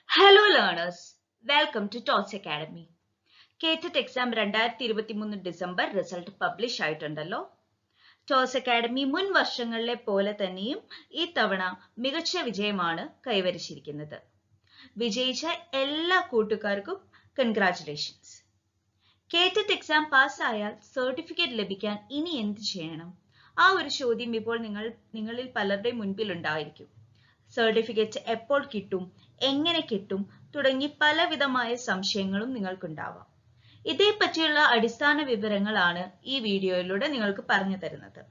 Hello learners, welcome to TOS Academy. KTET exam 2023 December result publish ആയിട്ടുണ്ടല്ലോ. TOS Academy മുൻ വർഷങ്ങളിലെ പോലെ തന്നെയും ഈ തവണ മികച്ച വിജയമാണ് കൈവരിച്ചിരിക്കുന്നത്. വിജയിച്ച എല്ലാ കൂട്ടുകാർക്കും കൺഗ്രാറ്റുലേഷൻസ്. KTET എക്സാം പാസ്സായാൽ സർട്ടിഫിക്കറ്റ് ലഭിക്കാൻ ഇനി എന്ത് ചെയ്യണം? ആ ഒരു ചോദ്യം ഇപ്പോൾ നിങ്ങളിൽ പലരുടെയും മുൻപിൽ ഉണ്ടായിരിക്കും. സർട്ടിഫിക്കറ്റ് എപ്പോൾ കിട്ടും, എങ്ങനെ കിട്ടും തുടങ്ങി പലവിധമായ സംശയങ്ങളും നിങ്ങൾക്കുണ്ടാവാം. ഇതേപ്പറ്റിയുള്ള അടിസ്ഥാന വിവരങ്ങളാണ് ഈ വീഡിയോയിലൂടെ നിങ്ങൾക്ക് പറഞ്ഞു തരുന്നത്.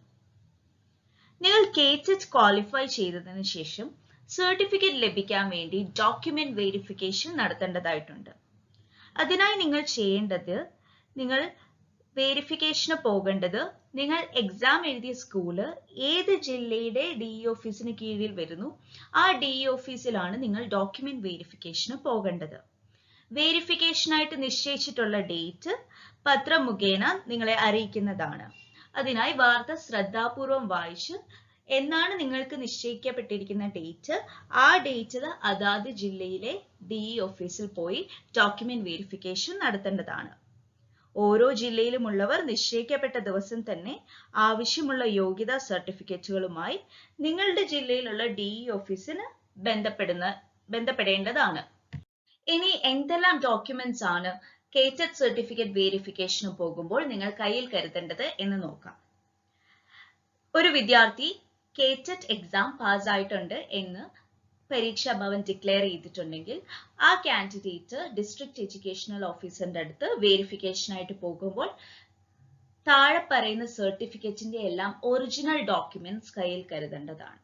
നിങ്ങൾ KTET ക്വാളിഫൈ ചെയ്തതിനു ശേഷം സർട്ടിഫിക്കറ്റ് ലഭിക്കാൻ വേണ്ടി ഡോക്യുമെന്റ് വെരിഫിക്കേഷൻ നടത്തേണ്ടതായിട്ടുണ്ട്. അതിനായി നിങ്ങൾ ചെയ്യേണ്ടത്, നിങ്ങൾ വെരിഫിക്കേഷന് പോകേണ്ടത് നിങ്ങൾ എക്സാം എഴുതിയ സ്കൂള് ഏത് ജില്ലയുടെ DE ഓഫീസിന് കീഴിൽ വരുന്നു ആ DE ഓഫീസിലാണ് നിങ്ങൾ ഡോക്യുമെന്റ് വെരിഫിക്കേഷന് പോകേണ്ടത്. വെരിഫിക്കേഷനായിട്ട് നിശ്ചയിച്ചിട്ടുള്ള ഡേറ്റ് പത്രം മുഖേന നിങ്ങളെ അറിയിക്കുന്നതാണ്. അതിനായി വാർത്ത ശ്രദ്ധാപൂർവം വായിച്ച് എന്നാണ് നിങ്ങൾക്ക് നിശ്ചയിക്കപ്പെട്ടിരിക്കുന്ന ഡേറ്റ്, ആ ഡേറ്റിൽ അതാത് ജില്ലയിലെ DE ഓഫീസിൽ പോയി ഡോക്യുമെന്റ് വെരിഫിക്കേഷൻ നടത്തേണ്ടതാണ്. ഓരോ ജില്ലയിലുമുള്ളവർ നിശ്ചയിക്കപ്പെട്ട ദിവസം തന്നെ ആവശ്യമുള്ള യോഗ്യതാ സർട്ടിഫിക്കറ്റുകളുമായി നിങ്ങളുടെ ജില്ലയിലുള്ള DE ഓഫീസിന് ബന്ധപ്പെടേണ്ടതാണ്. ഇനി എന്തെല്ലാം ഡോക്യുമെന്റ്സ് ആണ് KTET സർട്ടിഫിക്കറ്റ് വെരിഫിക്കേഷന് പോകുമ്പോൾ നിങ്ങൾ കയ്യിൽ കരുതേണ്ടത് എന്ന് നോക്കാം. ഒരു വിദ്യാർത്ഥി KTET എക്സാം പാസ്സായിട്ടുണ്ട് എന്ന് പരീക്ഷാ ഭവൻ ഡിക്ലെയർ ചെയ്തിട്ടുണ്ടെങ്കിൽ ആ കാൻഡിഡേറ്റ് ഡിസ്ട്രിക്ട് എഡ്യൂക്കേഷണൽ ഓഫീസറിന്റെ അടുത്ത് വെരിഫിക്കേഷനായിട്ട് പോകുമ്പോൾ താഴെ പറയുന്ന സർട്ടിഫിക്കറ്റിന്റെ എല്ലാം ഒറിജിനൽ ഡോക്യുമെന്റ്സ് കയ്യിൽ കരുതേണ്ടതാണ്.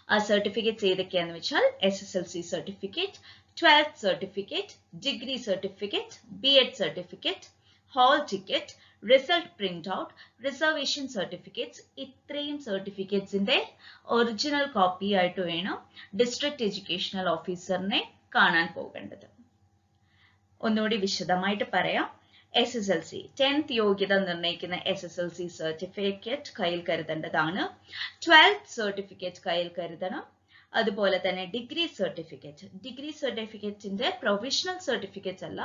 ആ സർട്ടിഫിക്കറ്റ്സ് ഏതൊക്കെയാന്ന് വെച്ചാൽ SSLC certificate, 12th certificate, degree certificate, BEd certificate, hall ticket, result print out, reservation certificates. ഇത്രയും സർട്ടിഫിക്കറ്റ്സിന്റെ ഒറിജിനൽ കോപ്പി ആയിട്ട് വേണം ഡിസ്ട്രിക്ട് എഡ്യൂക്കേഷണൽ ഓഫീസറിനെ കാണാൻ പോകേണ്ടത്. ഒന്നുകൂടി വിശദമായിട്ട് പറയാം. SSLC 10th യോഗ്യത നിർണ്ണയിക്കുന്ന SSLC സർട്ടിഫിക്കറ്റ് കയ്യിൽ കരുതേണ്ടതാണ്. 12th സർട്ടിഫിക്കറ്റ് കയ്യിൽ കരുതണം. അതുപോലെ തന്നെ ഡിഗ്രി സർട്ടിഫിക്കറ്റിന്റെ പ്രൊവിഷണൽ സർട്ടിഫിക്കറ്റ് അല്ല,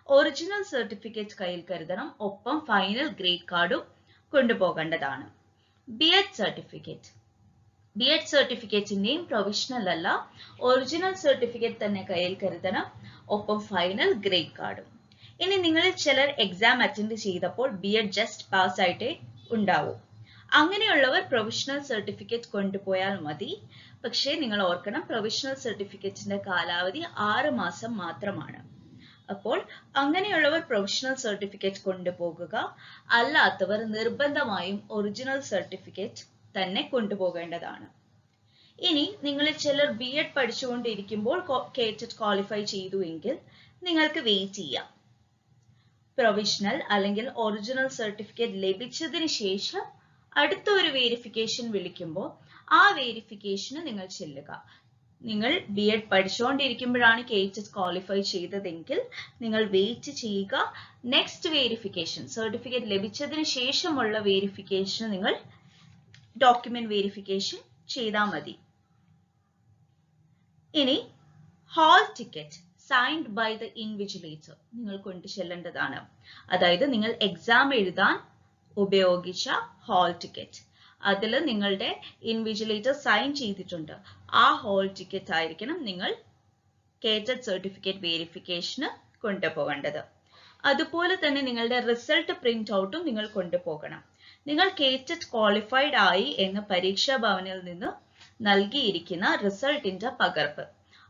ഒറിജിനൽ സർട്ടിഫിക്കറ്റ് കയ്യിൽ കരുതണം. ഒപ്പം ഫൈനൽ ഗ്രേഡ് കാർഡും കൊണ്ടുപോകേണ്ടതാണ്. BEd സർട്ടിഫിക്കറ്റിന്റെയും പ്രൊവിഷണൽ അല്ല, ഒറിജിനൽ സർട്ടിഫിക്കറ്റ് തന്നെ കയ്യിൽ കരുതണം. ഒപ്പം ഫൈനൽ ഗ്രേഡ് കാർഡും. ഇനി നിങ്ങളിൽ ചിലർ എക്സാം അറ്റൻഡ് ചെയ്തപ്പോൾ BEd ജസ്റ്റ് പാസ് ആയിട്ടേ ഉണ്ടാവൂ. അങ്ങനെയുള്ളവർ പ്രൊവിഷണൽ സർട്ടിഫിക്കറ്റ് കൊണ്ടുപോയാൽ മതി. പക്ഷേ നിങ്ങൾ ഓർക്കണം, പ്രൊവിഷണൽ സർട്ടിഫിക്കറ്റിന്റെ കാലാവധി 6 മാസം മാത്രമാണ്. അപ്പോൾ അങ്ങനെയുള്ളവർ പ്രൊവിഷണൽ സർട്ടിഫിക്കറ്റ് കൊണ്ടുപോകുക. അല്ലാത്തവർ നിർബന്ധമായും ഒറിജിനൽ സർട്ടിഫിക്കറ്റ് തന്നെ കൊണ്ടുപോകേണ്ടതാണ്. ഇനി നിങ്ങളിൽ ചിലർ BEd പഠിച്ചുകൊണ്ടിരിക്കുമ്പോൾ KTET ക്വാളിഫൈ ചെയ്തു എങ്കിൽ നിങ്ങൾക്ക് വെയിറ്റ് ചെയ്യാം. പ്രൊവിഷണൽ അല്ലെങ്കിൽ ഒറിജിനൽ സർട്ടിഫിക്കറ്റ് ലഭിച്ചതിന് ശേഷം അടുത്ത ഒരു വെരിഫിക്കേഷൻ വിളിക്കുമ്പോൾ ആ വെരിഫിക്കേഷന് നിങ്ങൾ ചെല്ലുക. നിങ്ങൾ BEd പഠിച്ചുകൊണ്ടിരിക്കുമ്പോഴാണ് KTET ക്വാളിഫൈ ചെയ്തതെങ്കിൽ നിങ്ങൾ വെയിറ്റ് ചെയ്യുക. നെക്സ്റ്റ് വെരിഫിക്കേഷൻ, സർട്ടിഫിക്കറ്റ് ലഭിച്ചതിന് ശേഷമുള്ള വെരിഫിക്കേഷന് നിങ്ങൾ ഡോക്യുമെന്റ് വെരിഫിക്കേഷൻ ചെയ്താൽ മതി. ഇനി hall ticket signed by the invigilator നിങ്ങൾ കൊണ്ടു ചെല്ലേണ്ടതാണ്. അതായത് നിങ്ങൾ എക്സാം എഴുതാൻ ഉപയോഗിച്ച ഹാൾ ടിക്കറ്റ്, അതിൽ നിങ്ങളുടെ ഇൻവിജിലേറ്റർ സൈൻ ചെയ്തിട്ടുണ്ട്. ആ ഹാൾ ടിക്കറ്റ് ആയിരിക്കണം നിങ്ങൾ KTET സർട്ടിഫിക്കറ്റ് വെരിഫിക്കേഷന് കൊണ്ടുപോകേണ്ടത്. അതുപോലെ തന്നെ നിങ്ങളുടെ റിസൾട്ട് പ്രിന്റ് ഔട്ടും നിങ്ങൾ കൊണ്ടുപോകണം. നിങ്ങൾ KTET ക്വാളിഫൈഡ് ആയി എന്ന് പരീക്ഷാ ഭവനിൽ നിന്ന് നൽകിയിരിക്കുന്ന റിസൾട്ടിന്റെ പകർപ്പ്,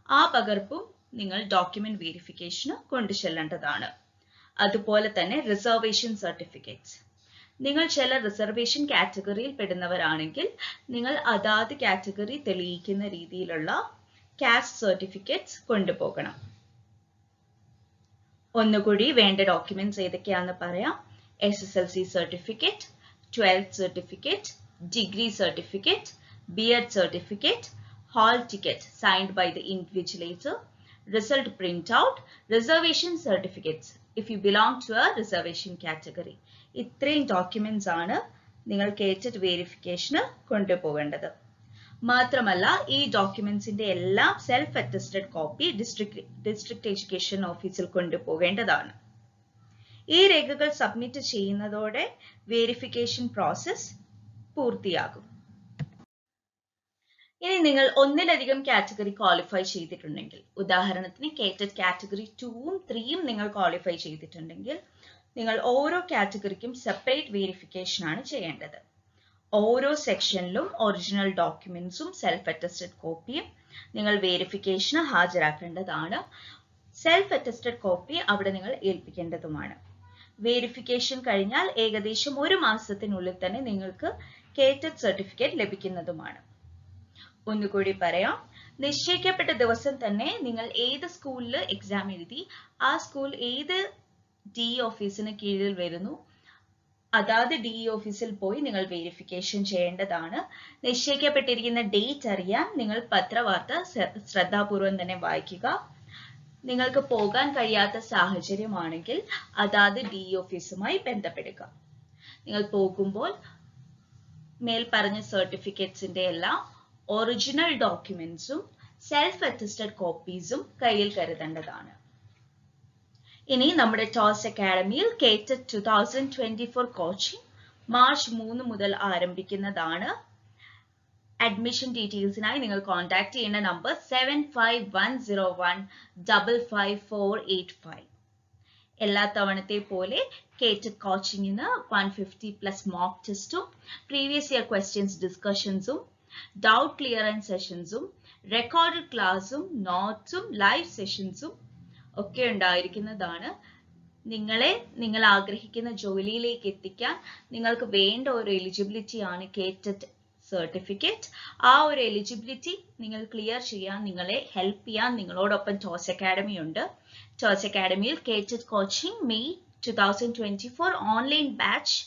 ആ പകർപ്പും നിങ്ങൾ ഡോക്യുമെന്റ് വെരിഫിക്കേഷന് കൊണ്ടു ചെല്ലേണ്ടതാണ്. അതുപോലെ തന്നെ റിസർവേഷൻ സർട്ടിഫിക്കറ്റ്സ്. നിങ്ങൾ ചില റിസർവേഷൻ കാറ്റഗറിയിൽ പെടുന്നവരാണെങ്കിൽ നിങ്ങൾ അതാത് കാറ്റഗറി തെളിയിക്കുന്ന രീതിയിലുള്ള കാസ്റ്റ് സർട്ടിഫിക്കറ്റ്സ് കൊണ്ടുപോകണം. ഒന്നുകൂടി വേണ്ട ഡോക്യുമെന്റ്സ് ഏതൊക്കെയാണെന്ന് പറയാം. SSLC certificate, 12th certificate, degree certificate, BEd certificate, hall ticket signed by the invigilator, result printout, reservation certificates if you belong to a reservation category. ഇത്രയും ഡോക്യുമെന്റ്സ് ആണ് നിങ്ങൾ KTET വെരിഫിക്കേഷന് കൊണ്ടുപോകേണ്ടത്. മാത്രമല്ല ഈ ഡോക്യുമെന്റ്സിന്റെ എല്ലാം self attested copy district education ഓഫീസിൽ കൊണ്ടുപോകേണ്ടതാണ്. ഈ രേഖകൾ submit ചെയ്യുന്നതോടെ വെരിഫിക്കേഷൻ പ്രോസസ് പൂർത്തിയാകും. ഇനി നിങ്ങൾ ഒന്നിലധികം കാറ്റഗറി ക്വാളിഫൈ ചെയ്തിട്ടുണ്ടെങ്കിൽ, ഉദാഹരണത്തിന് കേറ്റഡ് കാറ്റഗറി 2ഉം 3ഉം നിങ്ങൾ ക്വാളിഫൈ ചെയ്തിട്ടുണ്ടെങ്കിൽ, നിങ്ങൾ ഓരോ കാറ്റഗറിക്കും സെപ്പറേറ്റ് വെരിഫിക്കേഷൻ ആണ് ചെയ്യേണ്ടത്. ഓരോ സെക്ഷനിലും ഒറിജിനൽ ഡോക്യുമെന്റ്സും സെൽഫ് അറ്റസ്റ്റഡ് കോപ്പിയും നിങ്ങൾ വെരിഫിക്കേഷന് ഹാജരാക്കേണ്ടതാണ്. സെൽഫ് അറ്റസ്റ്റഡ് കോപ്പി അവിടെ നിങ്ങൾ ഏൽപ്പിക്കേണ്ടതുമാണ്. വെരിഫിക്കേഷൻ കഴിഞ്ഞാൽ ഏകദേശം 1 മാസത്തിനുള്ളിൽ തന്നെ നിങ്ങൾക്ക് കേറ്റഡ് സർട്ടിഫിക്കറ്റ് ലഭിക്കുന്നതുമാണ്. ഒന്നുകൂടി പറയാം, നിശ്ചയിക്കപ്പെട്ട ദിവസം തന്നെ നിങ്ങൾ ഏത് സ്കൂളിൽ എക്സാം എഴുതി ആ സ്കൂൾ ഏത് ഡി ഓഫീസിന് കീഴിൽ വരുന്നു അതാത് ഡി ഓഫീസിൽ പോയി നിങ്ങൾ വെരിഫിക്കേഷൻ ചെയ്യേണ്ടതാണ്. നിശ്ചയിക്കപ്പെട്ടിരിക്കുന്ന ഡേറ്റ് അറിയാൻ നിങ്ങൾ പത്രവാർത്ത ശ്രദ്ധാപൂർവം തന്നെ വായിക്കുക. നിങ്ങൾക്ക് പോകാൻ കഴിയാത്ത സാഹചര്യമാണെങ്കിൽ അതാത് ഡി ഓഫീസുമായി ബന്ധപ്പെടുക. നിങ്ങൾ പോകുമ്പോൾ മേൽപ്പറഞ്ഞ സർട്ടിഫിക്കറ്റ്സിന്റെ എല്ലാം ഒറിജിനൽ ഡോക്യുമെന്റ്സും സെൽഫ് അറ്റസ്റ്റഡ് കോപ്പീസും കയ്യിൽ കരുതേണ്ടതാണ്. ഇനി നമ്മുടെ ടോസ് അക്കാഡമിയിൽ കേറ്റഡ് 2024 കോച്ചിങ് മാർച്ച് 3 മുതൽ ആരംഭിക്കുന്നതാണ്. അഡ്മിഷൻ ഡീറ്റെയിൽസിനായി നിങ്ങൾ കോൺടാക്ട് ചെയ്യേണ്ട നമ്പർ 7510155485. എല്ലാ തവണത്തെ പോലെ കേറ്റഡ് കോച്ചിങ്ങിന് 150+ മോക്ക് ടെസ്റ്റും പ്രീവിയസ് ഇയർ ക്വസ്റ്റ്യൻസ് ഡിസ്കഷൻസും ഡൗട്ട് ക്ലിയറൻസ് സെഷൻസും റെക്കോർഡഡ് ക്ലാസ്സും നോട്ട്സും ലൈവ് സെഷൻസും ഒക്കെ ഉണ്ടായിരിക്കുന്നതാണ്. നിങ്ങൾ ആഗ്രഹിക്കുന്ന ജോലിയിലേക്ക് എത്തിക്കാൻ നിങ്ങൾക്ക് വേണ്ട ഒരു എലിജിബിലിറ്റി ആണ് കേറ്റഡ് സർട്ടിഫിക്കറ്റ്. ആ ഒരു എലിജിബിലിറ്റി നിങ്ങൾ ക്ലിയർ ചെയ്യാൻ, നിങ്ങളെ ഹെൽപ്പ് ചെയ്യാൻ നിങ്ങളോടൊപ്പം ടോസ് അക്കാഡമി ഉണ്ട്. ടോസ് അക്കാഡമിയിൽ കേറ്റഡ് coaching May 2024 online batch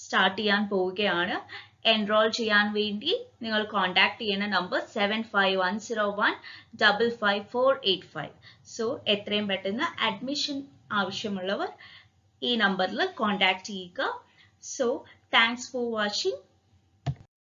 start ചെയ്യാൻ പോവുകയാണ്. എൻറോൾ ചെയ്യാൻ വേണ്ടി നിങ്ങൾ കോൺടാക്ട് ചെയ്യുന്ന നമ്പർ 7510155485. സോ എത്രയും പെട്ടെന്ന് അഡ്മിഷൻ ആവശ്യമുള്ളവർ ഈ നമ്പറിൽ കോൺടാക്ട് ചെയ്യുക. So thanks for watching.